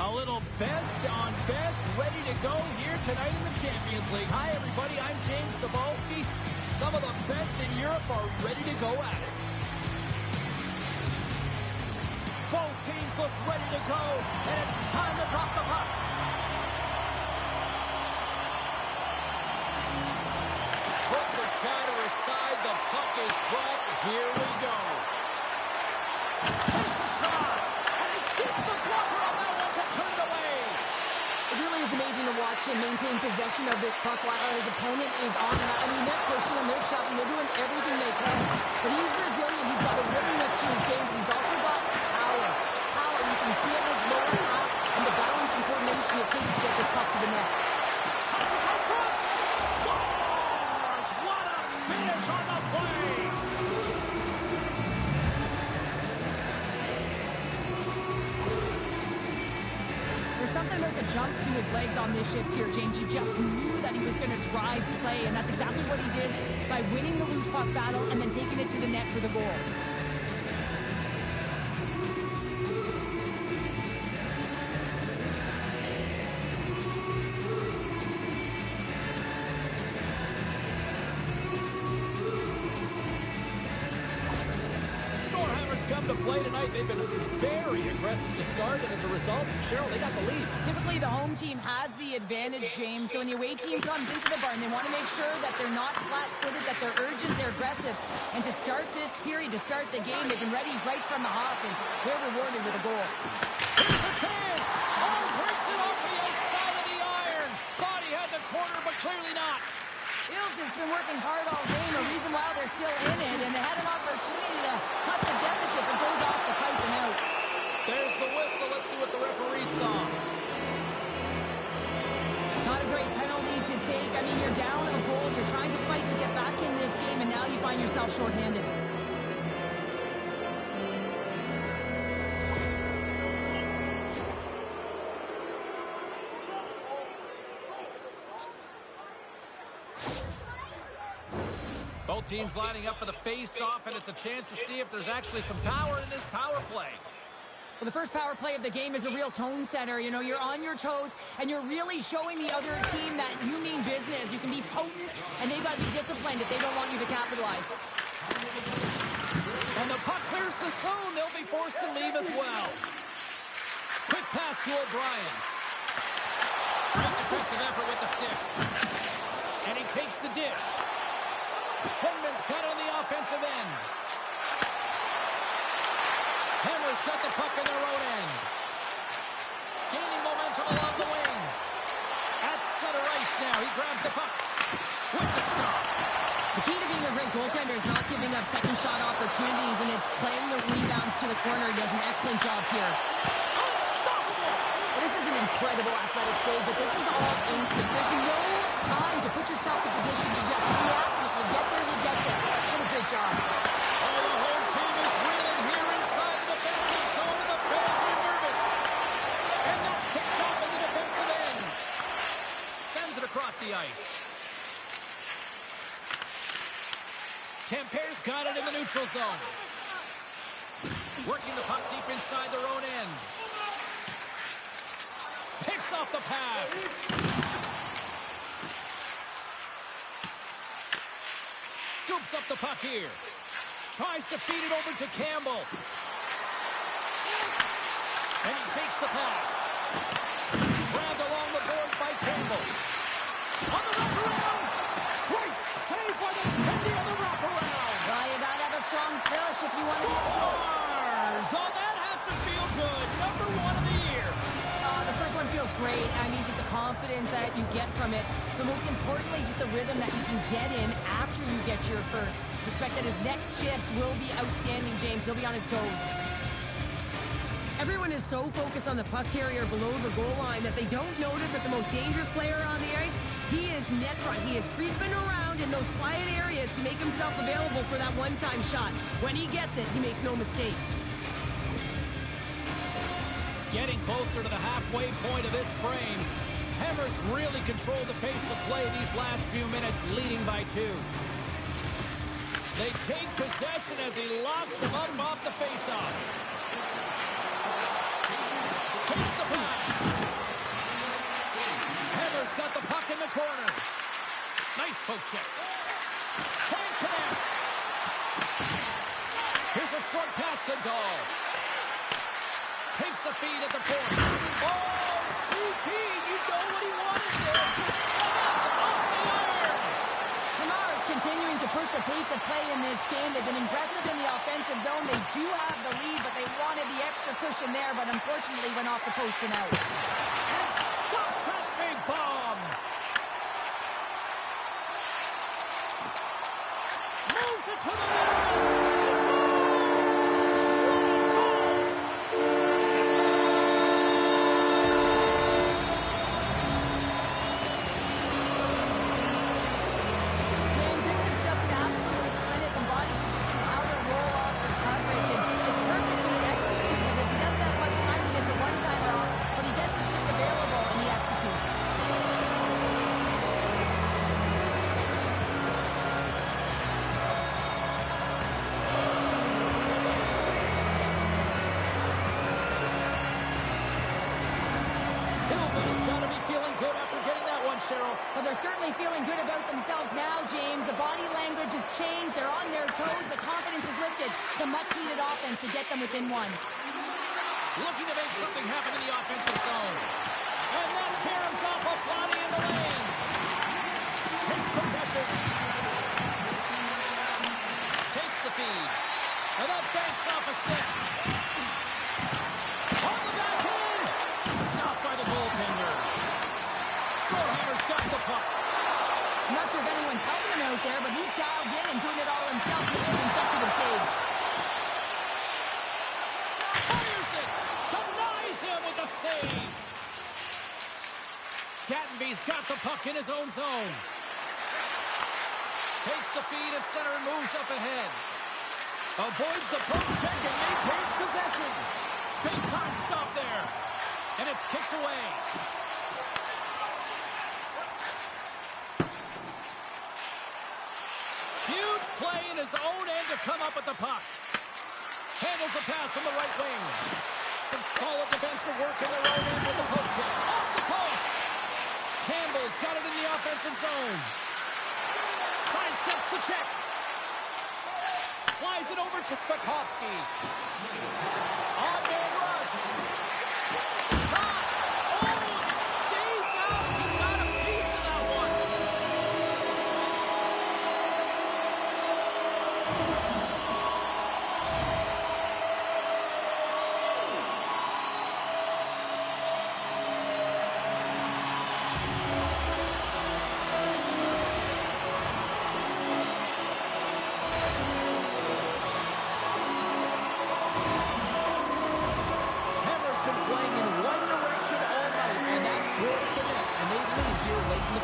A little best on best ready to go here tonight in the Champions League. Hi, everybody. I'm James Cebulski. Some of the best in Europe are ready to go at it. Both teams look ready to go, and it's time to drop the puck. Put the chatter aside. The puck is dropped. Here we go. Takes a shot, and he gets the blocker on that one to turn it away. It really is amazing to watch him maintain possession of this puck while his opponent is on him. I mean, they're pushing him, they're shoving, they're doing everything they can. But he's resilient. He's got a willingness to his game, but he's also got power. Power, you can see it in his lower half and the balance and coordination it takes to get this puck to the net. Passes out front. Scores! What a finish on the play! There's something about the jump to his legs on this shift here, James. You just knew that he was going to drive play, and that's exactly what he did by winning the loose puck battle and then taking it to the net for the goal. Come to play tonight. They've been very aggressive to start, and as a result, Cheryl, they got the lead. Typically, the home team has the advantage, James. So when the away team comes into the barn, they want to make sure that they're not flat-footed, that they're urgent, they're aggressive. And to start this period, to start the game, they've been ready right from the hop, and they're rewarded with a goal. Here's a chance. Oh, breaks it off the outside of the iron. Thought he had the corner, but clearly not. Ilves has been working hard all game, a reason why they're still in it, and they had an opportunity to cut the deficit, but goes off the pipe and out. There's the whistle. Let's see what the referee saw. Not a great penalty to take. I mean, you're down a goal, you're trying to fight to get back in this game, and now you find yourself shorthanded. Both teams lining up for the face-off, and it's a chance to see if there's actually some power in this power play. Well, the first power play of the game is a real tone setter. You know, you're on your toes, and you're really showing the other team that you mean business. You can be potent, and they've got to be disciplined if they don't want you to capitalize. And the puck clears the zone. They'll be forced to leave as well. Quick pass to O'Brien. Great defensive effort with the stick. And he takes the dish. Hedman's got it on the offensive end. Hamar's got the puck in their own end. Gaining momentum along the wing. At center ice now. He grabs the puck with the stop. The key to being a great goaltender is not giving up second shot opportunities, and it's playing the rebounds to the corner. He does an excellent job here. Unstoppable! Well, this is an incredible athletic save, but this is all instinct. There's no time to put yourself in position to just react. If you get there, you get there. What a great job. Oh, the home team is reeling here inside the defensive zone, and the fans are nervous. And that's picked up in the defensive end. Sends it across the ice. Tampere's got it in the neutral zone. Working the puck deep inside their own end. Picks off the pass. Scoops up the puck here. Tries to feed it over to Campbell. And he takes the pass. Grabbed along the board by Campbell. On the wraparound. Great save by the Cindy on the wraparound. Well, you got to have a strong push if you want to be a goal. Scores! Oh, that has to feel good. Number 1 of the year. The first one feels great. I mean, just the confidence that you get from it. But most importantly, just the rhythm that you can get in after you get your first. Expect that his next shifts will be outstanding, James. He'll be on his toes. Everyone is so focused on the puck carrier below the goal line that they don't notice that the most dangerous player on the ice, he is net front. He is creeping around in those quiet areas to make himself available for that one-time shot. When he gets it, he makes no mistake. Getting closer to the halfway point of this frame. Hamar's really controlled the pace of play these last few minutes, leading by 2. They take possession as he locks him up off the faceoff. Takes the pass. the feed at the point. Oh, CP, you know what he wanted there. Just edge off the iron. Hamar is continuing to push the pace of play in this game. They've been impressive in the offensive zone. They do have the lead, but they wanted the extra cushion there, but unfortunately went off the post and out. And stuffs that big bomb. Moves it to the middle. Well, they're certainly feeling good about themselves now, James. The body language has changed. They're on their toes. The confidence is lifted. Some much-needed offense to get them within one. Looking to make something happen in the offensive zone. And that caroms off a body in the lane. Takes possession. Takes the feed. And that banks off a stick. On the backhand. Stopped by the goaltender. Storhammer's got the puck. I'm not sure if anyone's helping him out there, but he's dialed in and doing it all himself, making consecutive saves. Fires it! Denies him with a save! Gattenby's got the puck in his own zone. Takes the feed at center and moves up ahead. Avoids the poke check and maintains possession. Big time stop there. And it's kicked away. Huge play in his own end to come up with the puck. Handles the pass from the right wing. Some solid defensive work in the right end with the poke check. Off the post. Campbell's got it in the offensive zone. Sidesteps the check. Slides it over to Spakowski. On-man rush. Shot. Oh, it stays out. He got a piece of that one.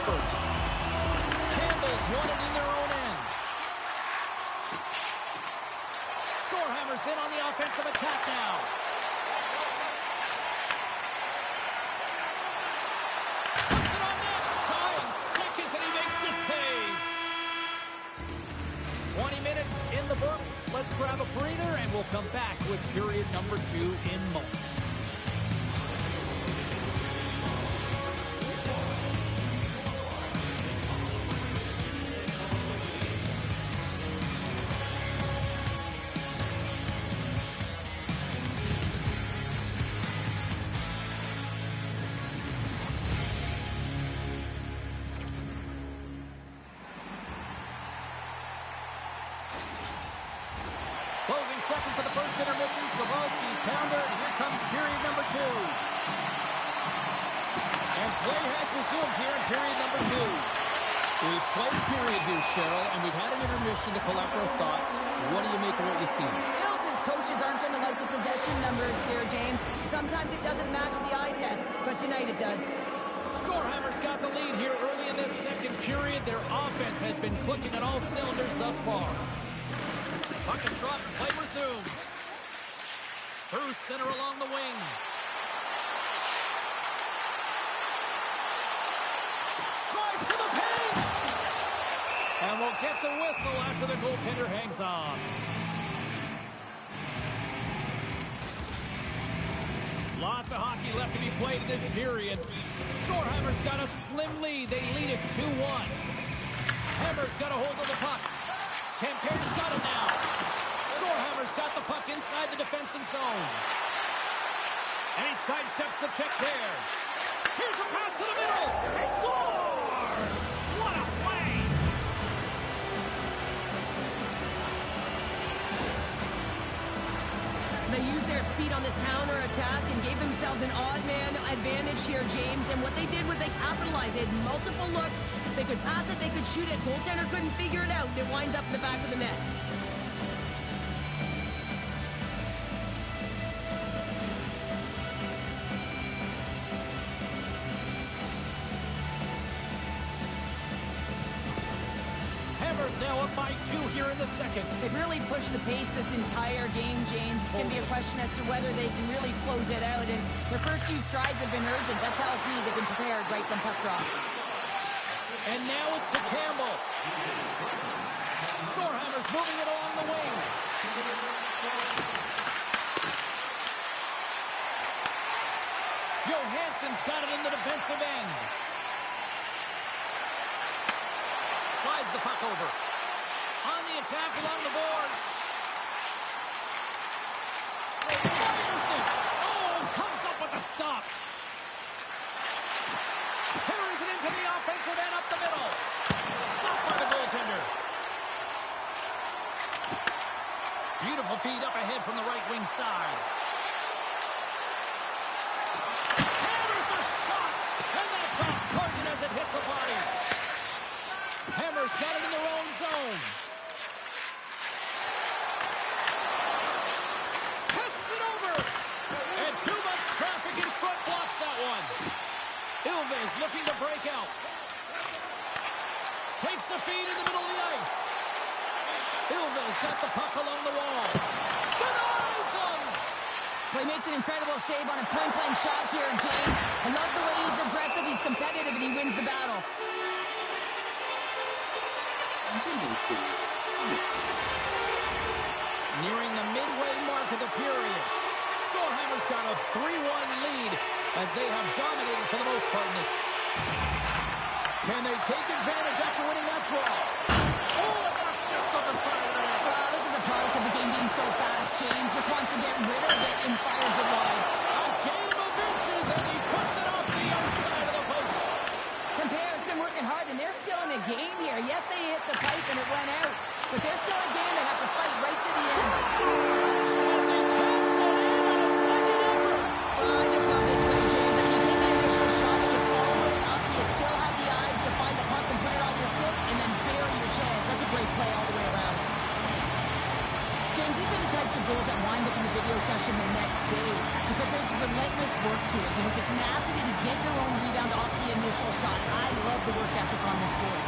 First. Campbell's won it in their own end. Storhammer's in on the offensive attack now. Puts it on net. Tying seconds and he makes the save. 20 minutes in the books. Let's grab a breather and we'll come back with period number 2 in moments. Closing seconds of the first intermission. Savalski, pounder, and here comes period number 2. And play has resumed here in period number 2. We've played period here, Cheryl, and we've had an intermission to collect our thoughts. What do you make of what you see? Ilves' coaches aren't going to like the possession numbers here, James. Sometimes it doesn't match the eye test, but tonight it does. Storhammer's got the lead here early in this second period. Their offense has been clicking on all cylinders thus far. Puck is dropped, play resumes. Through center along the wing. Drives to the paint! And we'll get the whistle after the goaltender hangs on. Lots of hockey left to be played in this period. Storhammer's got a slim lead. They lead it 2-1. Hammer's got a hold of the puck. Tampere's got it now. Storhammer's got the puck inside the defensive zone. And he sidesteps the check there. Here's a pass to the middle. He scores! What a play! They used their speed on this counter-attack and gave themselves an odd-man advantage here, James. And what they did was they capitalized. They had multiple looks. They could pass it, they could shoot it. Goaltender couldn't figure it out. It winds up in the back of the net. Hammer's now up by 2 here in the second. They've really pushed the pace this entire game, James. It's going to be a question as to whether they can really close it out. And their first few strides have been urgent. That tells me they've been prepared right from puck drop. And now it's to Campbell. Storhammer's moving it along the wing. Johansson's got it in the defensive end. Slides the puck over. On the attack along the boards. Ryerson. Oh, comes up with a stop. Carries it into the offensive end up the middle. Stopped by the goaltender. Beautiful feed up ahead from the right wing side. Hammers the shot. And that's off target as it hits the body. Hammer's got it in their own zone. Passes it over. And too much traffic in front blocks that one. Ilves looking to break out. Takes the feed in the middle of the ice. Ilves got the puck along the wall. Denies him! Well, he makes an incredible save on a point-blank shot here, James. I love the way he's aggressive, he's competitive, and he wins the battle. Nearing the midway mark of the period. Storhammer's got a 3-1 lead as they have dominated for the most part in this. Can they take advantage after winning that draw? Oh, and that's just on the side of the net. Well, this is a product of the game being so fast. James just wants to get rid of it and fires it wide. A game of inches, and he puts it off the outside of the post. Tampere's been working hard, and they're still in a game here. Yes, they hit the pipe and it went out, but they're still a game. They have to fight right to the end. Says he taps it in on a second effort. I just love this play, James. I mean, you take the initial shot and you follow it up. You still have the eyes to find the puck and put it on your stick, and then bury your chance. That's a great play all the way around. James, these are the types of goals that wind up in the video session the next day because there's relentless work to it. It's a tenacity to get their own rebound off the initial shot. I love the work ethic on this board.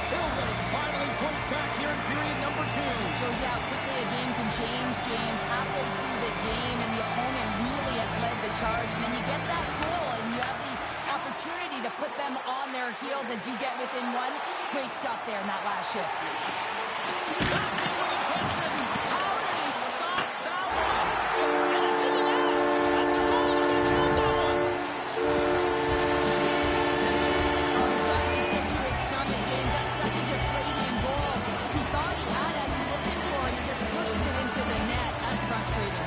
Ilves finally pushed back here in period number 2. Shows you how quickly a game can change, James. Halfway through the game, and the opponent really has led the charge. And then you get that goal, and you have the opportunity to put them on their heels as you get within one. Great stuff there in that last shift. Back with attention. How did he stop that one? And it's in the net. That's a goal. They're going to count that one. Oh, he's got to be sick to his stomach, James. That's such a deflating goal. He thought he had it looking for it. He just pushes it into the net. That's frustrating.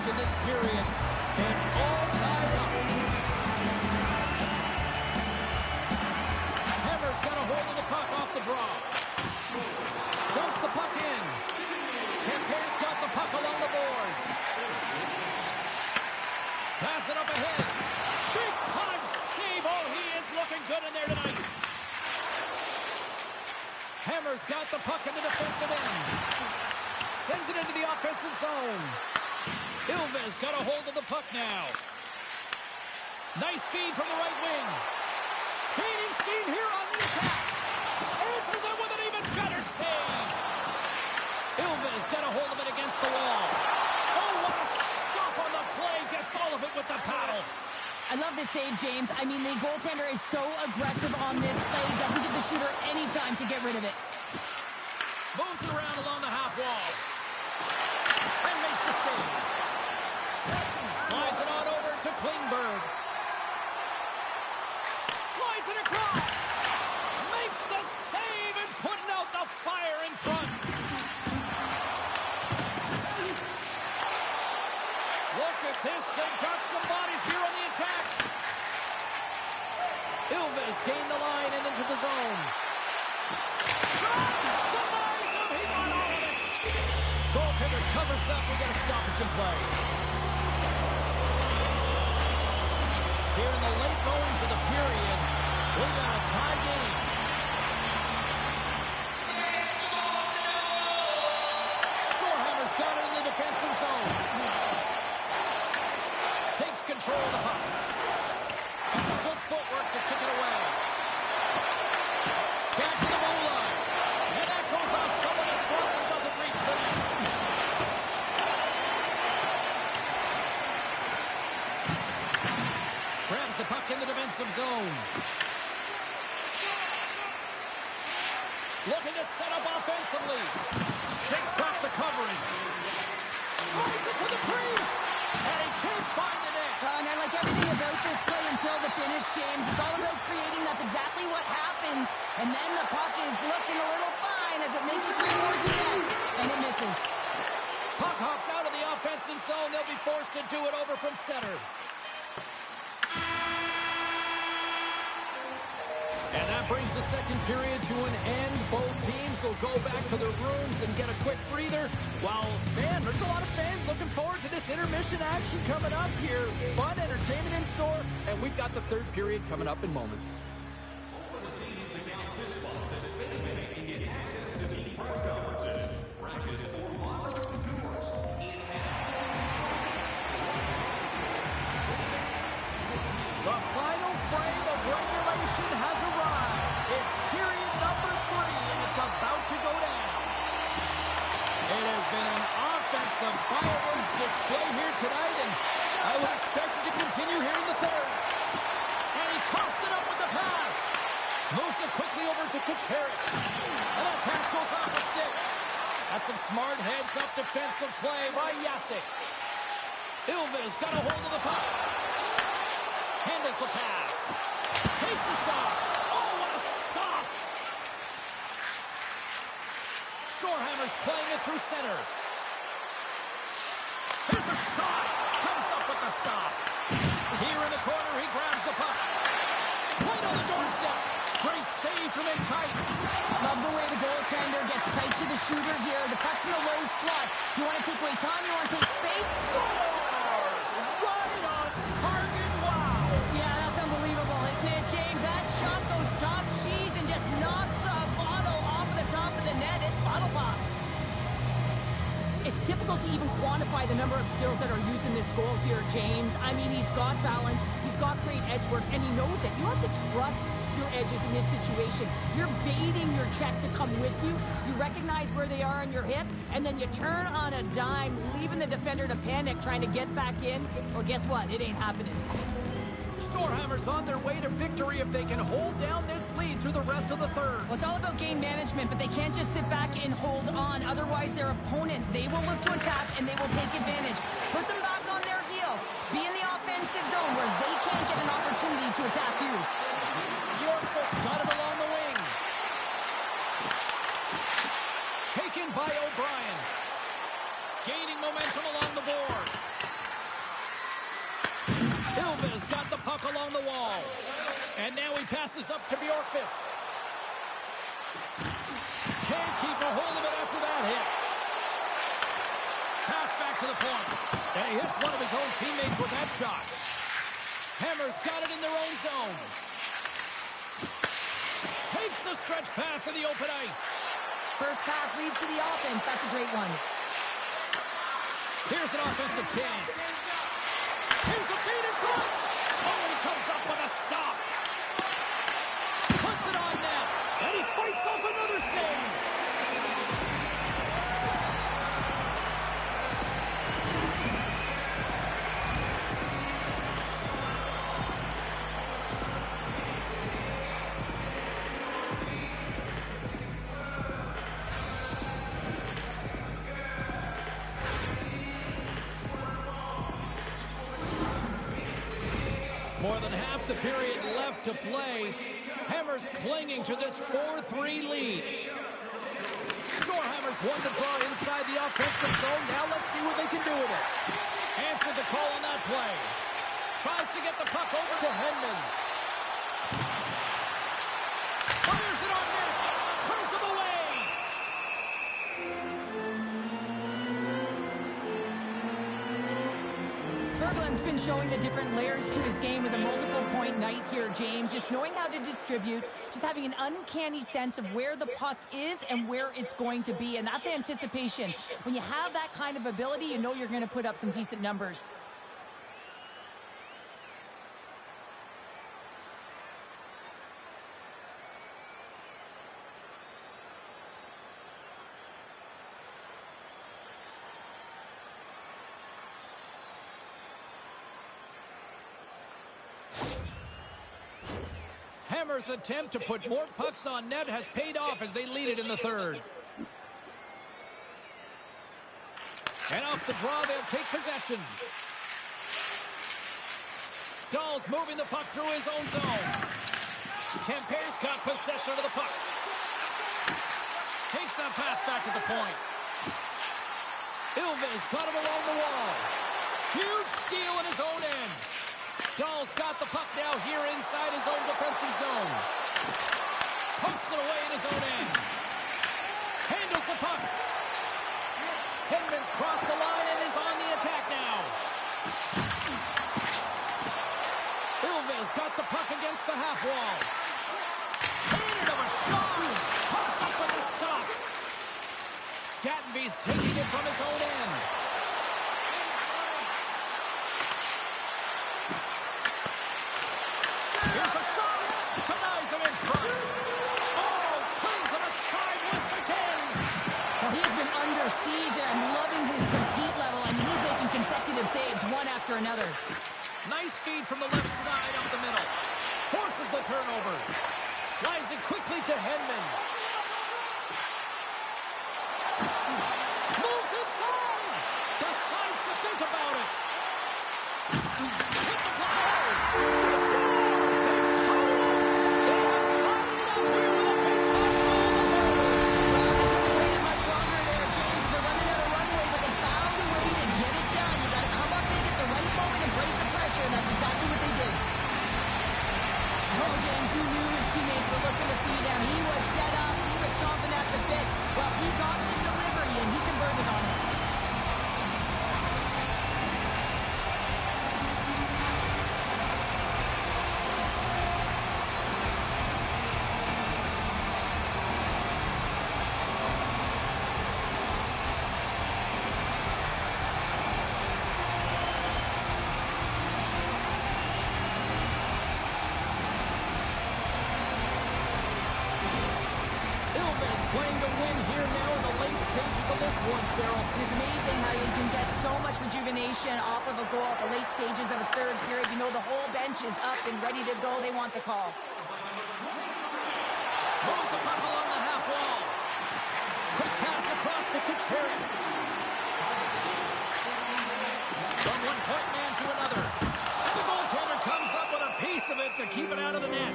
In this period, it's all tied up. Hammer's got a hold of the puck off the draw. Dumps the puck in. Tampere's got the puck along the boards. Pass it up ahead. Big time save. Oh, he is looking good in there tonight. Hammer's got the puck in the defensive end. Sends it into the offensive zone. Ilves got a hold of the puck now. Nice feed from the right wing. Gaining steam here on the attack. Answers it with an even better save. Ilves got a hold of it against the wall. Oh, what a stop on the play. Gets all of it with the paddle. I love this save, James. I mean, the goaltender is so aggressive on this play. Doesn't give the shooter any time to get rid of it. Moves it around along the half wall. And makes the save. Slides it on over to Klingberg. Slides it across. Makes the save and putting out the fire in front. Look at this. They've got some bodies here on the attack. Ilves gain the line and into the zone. Denies him. He got all of it. Goaltender covers up. We got a stoppage in play. Here in the late goings of the period, we got a tie game. Storhammer's got it in the defensive zone. Takes control of the puck. That's some good footwork to kick it away. Back to the goal line. And that goes off someone in front and doesn't reach the net. Grabs the puck in the defensive zone. Looking to set up offensively. Shakes off the covering. Tries it to the crease. And he can't find the net. And I like everything about this play until the finish, James. It's all about creating. That's exactly what happens. And then the puck is looking a little fine as it makes its way towards the net. And it misses. Puck hops out of the offensive zone. They'll be forced to do it over from center. And that brings the second period to an end. Both teams will go back to their rooms and get a quick breather. While, man, there's a lot of fans looking forward to this intermission action coming up here. Fun entertainment in store, and we've got the third period coming up in moments. The final frame of regulation has arrived. It's period number 3, and it's about to go down. It has been an offensive fireworks display here tonight, and I would expect it to continue here in the third. And he coughs it up with the pass. Moves it quickly over to Kucherov. And that pass goes off the stick. That's some smart heads-up defensive play by Jacek. Ilves got a hold of the puck. Handles the pass. Takes a shot. Oh, what a stop. Storhammer's playing it through center. Here's a shot. Comes up with the stop. Here in the corner, he grabs the puck. Right on the doorstep. Great save from in tight. Love the way the goaltender gets tight to the shooter here. The puck's in the low slot. You want to take away time? You want to take space? Scores! Right on target. Wow. Yeah, that's unbelievable, isn't it, James? That shot goes top cheese and just knocks the bottle off of the top of the net. It's bottle pops. It's difficult to even quantify the number of skills that are used in this goal here, James. I mean, he's got balance, he's got great edge work, and he knows it. You have to trust your edges in this situation. You're baiting your check to come with you. You recognize where they are on your hip, and then you turn on a dime, leaving the defender to panic, trying to get back in. Well, guess what? It ain't happening. Storhammer's on their way to victory if they can hold down this lead through the rest of the third. Well, it's all about game management, but they can't just sit back and hold on. Otherwise, their opponent, they will look to attack, and they will take advantage. Put them back on their heels. Be in the offensive zone where they can't get an opportunity to attack you. Yorkville's got it along the wing. Taken by O'Brien. Gaining momentum along the boards. Ilves got the puck along the wall. And now he passes up to Bjorkqvist. Can't keep a hold of it after that hit. Pass back to the point. And he hits one of his own teammates with that shot. Hammer's got it in their own zone. Takes the stretch pass in the open ice. First pass leads to the offense. That's a great one. Here's an offensive chance. Here's a feed in front. Oh, he comes up with a stop. Puts it on net. And he fights off another save. half the period left to play. Hamar's clinging to this 4-3 lead. Storhammer's won the draw inside the offensive zone. Now let's see what they can do with it. Answered the call on that play. Tries to get the puck over to Hedman. Fires it on net. Turns him away. Berglund's been showing the different layers to his game with a multiple-point night here, James. Just knowing how to distribute, just having an uncanny sense of where the puck is and where it's going to be, and that's anticipation. When you have that kind of ability, you know you're going to put up some decent numbers. Hamar's attempt to put more pucks on net has paid off as they lead it in the third. And off the draw, they'll take possession. Dahl's moving the puck through his own zone. Tampere's got possession of the puck. Takes that pass back to the point. Ilves got it along the wall. Huge steal in his own end. Dahl's got the puck now here inside his own defensive zone. Pumps it away in his own end. Handles the puck. Hedman's crossed the line and is on the attack now. Ilves got the puck against the half wall. Cannon of a shot. Toss up with a stop. Gattenby's taking it from his own end. Here's a shot. Denies him in front. Oh, turns him aside once again. Well, he's been under siege, and I'm loving his compete level. I mean, he's making consecutive saves one after another. Nice feed from the left side up the middle. Forces the turnover. Slides it quickly to Hedman. Moves inside. Decides to think about it. Hit the glass. They score. They've tied it up. They have tied it up here with a big time goal in the third. Well, they couldn't have waited much longer there, James. They're running out of runway, but they found a way to get it done. You got to come up big at the right moment and brace the pressure, and that's exactly what they did. Oh, James, you knew his teammates were looking to feed him. He was set up. He was chomping at the bit. Well, he got the delivery, and he converted on it. Playing to win here now in the late stages of this one, Cheryl. It's amazing how you can get so much rejuvenation off of a goal at the late stages of a third period. You know the whole bench is up and ready to go. They want the call. Moves the puck along the half wall. Quick pass across to Kucherov. From one point man to another. And the goaltender comes up with a piece of it to keep it out of the net.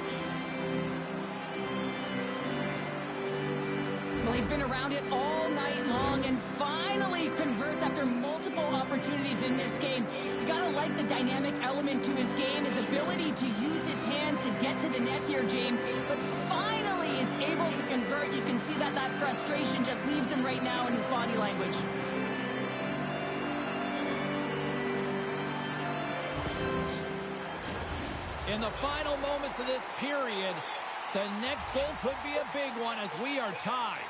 Well, he's been around it all night long and finally converts after multiple opportunities in this game. You gotta like the dynamic element to his game, his ability to use his hands to get to the net here, James. But finally is able to convert. You can see that frustration just leaves him right now in his body language. In the final moments of this period, the next goal could be a big one as we are tied.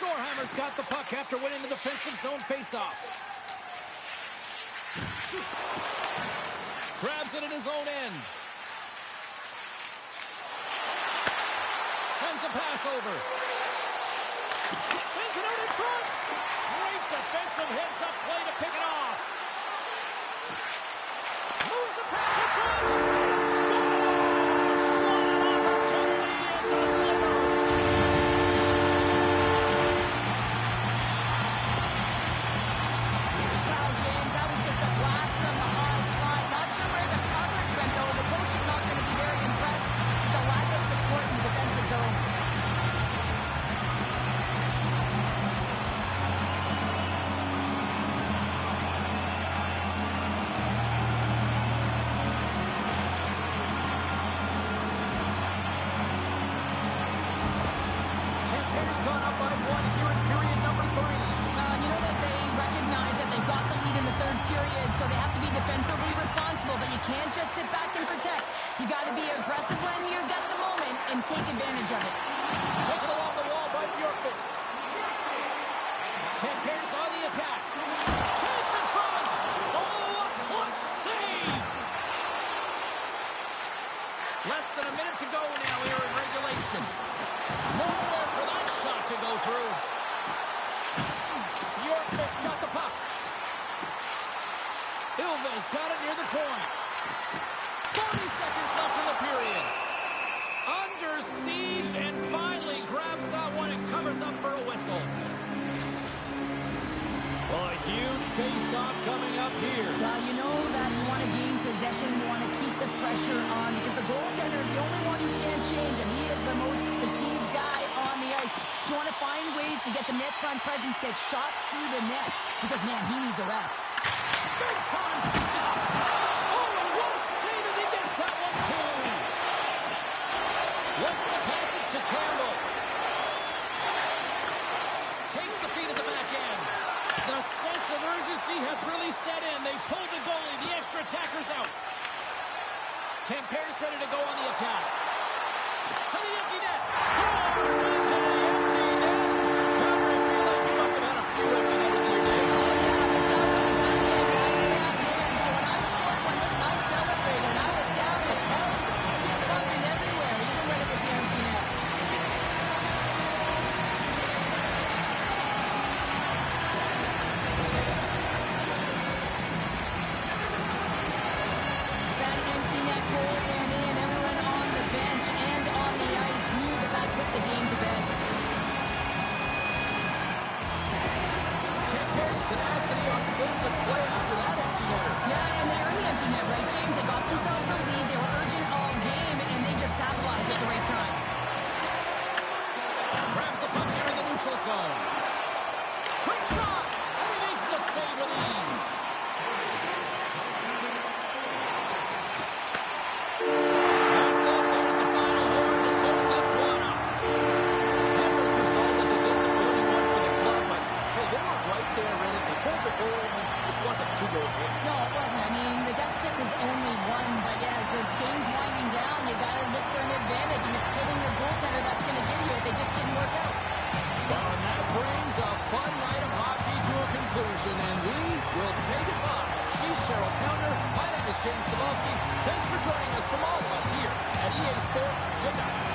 Storhammer's got the puck after winning the defensive zone faceoff. Grabs it in his own end. Sends a pass over. Sends it out in front. Great defensive heads-up play to pick it off. Moves the pass in front. He scores! What an opportunity and delivers. Wow, James, that was just a blast from the high slide. Tigers gone up by 1 here in period number 3. You know that they recognize that they've got the lead in the third period, so they have to be defensively responsible, but you can't just sit back and protect. You got to be aggressive when you got the moment and take advantage of it. Taken along the wall by Bjorkqvist. Tampere's on the attack. Chase in front. Oh, a clutch save. Less than a minute to go now here in regulation. Nowhere for that shot to go through. Bjorkqvist got the puck. Ilves got it near the point. 40 seconds left in the period. Under siege and finally grabs that one and covers up for a whistle. Well, a huge face-off coming up here. Well, you know that you want to gain possession, you want to keep the pressure on, because the goaltender is the only one who can't change, and he is the most fatigued guy on the ice. So you want to find ways to get some net front presence, get shots through the net, because, man, he needs a rest. Big time stop! Oh, and what a save as he gets that one, too! Looks to pass it to Campbell. Takes the feed at the back end. The sense of urgency has really set in. They pulled the goalie. The extra attacker's out. Tampere's ready to go on the attack. To the empty net. Scores into the empty net. Hamar, I feel like you must have had a few empty netters in your day. Oh, yeah, this was on the back end. I did have hands. So when I scored one, listen, I celebrated. I was down with hell. He was bumping everywhere, even when it was the empty net. That empty net goal went in. Everyone on the bench and on the ice knew that that put the game to bed. Tampere's tenacity on full display after that empty netter. Yeah, and they earned the empty net, right, James? They got themselves a lead. They were urgent all game, and they just capitalized at the right time. Grabs the puck here in the neutral zone. Quick shot! And he makes the save with ease. That's it. There's the final horn to close this one up. Hammer's result is a disappointing one for the club, but hey, they were right there in it. They pulled the goal, and this wasn't a two-goal game. No, it wasn't. I mean, the deficit was only one, but yeah, as the game's winding down, you got to look for an advantage, and it's hitting your goaltender that's going to give you it. They just didn't work out. Well, and that brings a fun night of hockey to a conclusion, and we will say goodbye. She's Cheryl Pounder. My name is James Cebulski. Thanks for joining us from all of us here at EA Sports. Good night.